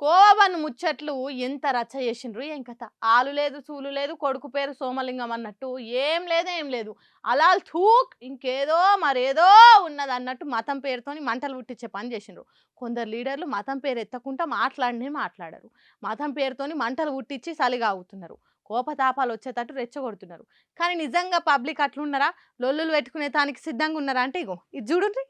కోవబన్ను ముచ్చట్లు ఎంత రచ్చ చేసిండ్రు ఏం కథ. ఆలు లేదు చూలు లేదు, కొడుకు పేరు సోమలింగం అన్నట్టు ఏం లేదు అలాల్ థూక్ ఇంకేదో మరేదో ఉన్నది అన్నట్టు మతం పేరుతోని మంటలు పుట్టించే పని చేసిండ్రు. కొందరు లీడర్లు మతం పేరు ఎత్తకుండా మాట్లాడరు. మతం పేరుతోని మంటలు పుట్టించి సలిగాగుతున్నారు. కోపతాపాలు వచ్చేటట్టు రెచ్చగొడుతున్నారు. కానీ నిజంగా పబ్లిక్ అట్లున్నారా? లొల్లులు పెట్టుకునే దానికి సిద్ధంగా ఉన్నారా అంటే ఇగో ఇది చూడండి.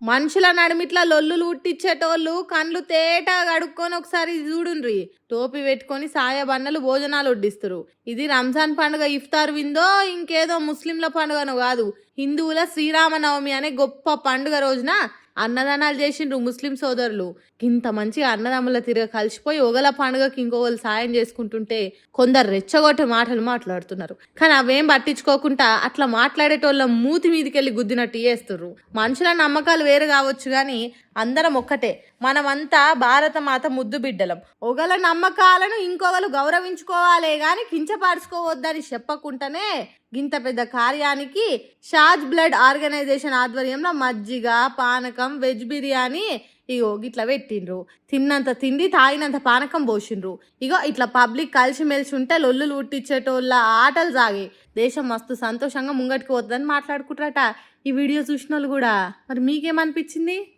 మనుషుల నడుమిట్లా లొల్లులు ఉట్టిచ్చేటోళ్ళు కండ్లు తేటగా కడుక్కొని ఒకసారి చూడుండ్రి. టోపీ పెట్టుకొని సాయబన్నలు భోజనాలు వడ్డిస్తారు. ఇది రంజాన్ పండుగ ఇఫ్తార్ విందో ఇంకేదో ముస్లింల పండుగను కాదు, హిందువుల శ్రీరామనవమి అనే గొప్ప పండుగ రోజున అన్నదానాలు చేసిండ్రు ముస్లిం సోదరులు. ఇంత మంచిగా అన్నదమ్ముల తిరగ కలిసిపోయి ఒకల పండుగకి ఇంకొకరు సాయం చేసుకుంటుంటే కొందరు రెచ్చగొట్టే మాటలు మాట్లాడుతున్నారు. కానీ అవేం పట్టించుకోకుండా అట్లా మాట్లాడేటోళ్ళ మూతి మీదకెళ్ళి గుద్దినట్టు చేస్తుర్రు. మనుషుల నమ్మకాలు వేరు కావచ్చు కానీ అందరం ఒక్కటే. మనమంతా భారత మాత ముద్దు బిడ్డలం. ఒకల నమ్మకాలను ఇంకొకరు గౌరవించుకోవాలే గాని కించపరుచుకోవద్దని చెప్పకుండానే గింత పెద్ద కార్యానికి షాజ్ బ్లడ్ ఆర్గనైజేషన్ ఆధ్వర్యంలో మజ్జిగ, పానకం, వెజ్ బిర్యానీ ఇగో ఇట్లా పెట్టిండ్రు. తిన్నంత తిండి తాగినంత పానకం పోసిండ్రు. ఇగో ఇట్లా పబ్లిక్ కలిసిమెలిసి ఉంటే లొల్లులు పుట్టించేటోళ్ళ ఆటలు సాగి దేశం మస్తు సంతోషంగా ముంగటికి వద్దని మాట్లాడుకుంటారట ఈ వీడియో చూసిన వాళ్ళు కూడా. మరి మీకేమనిపించింది?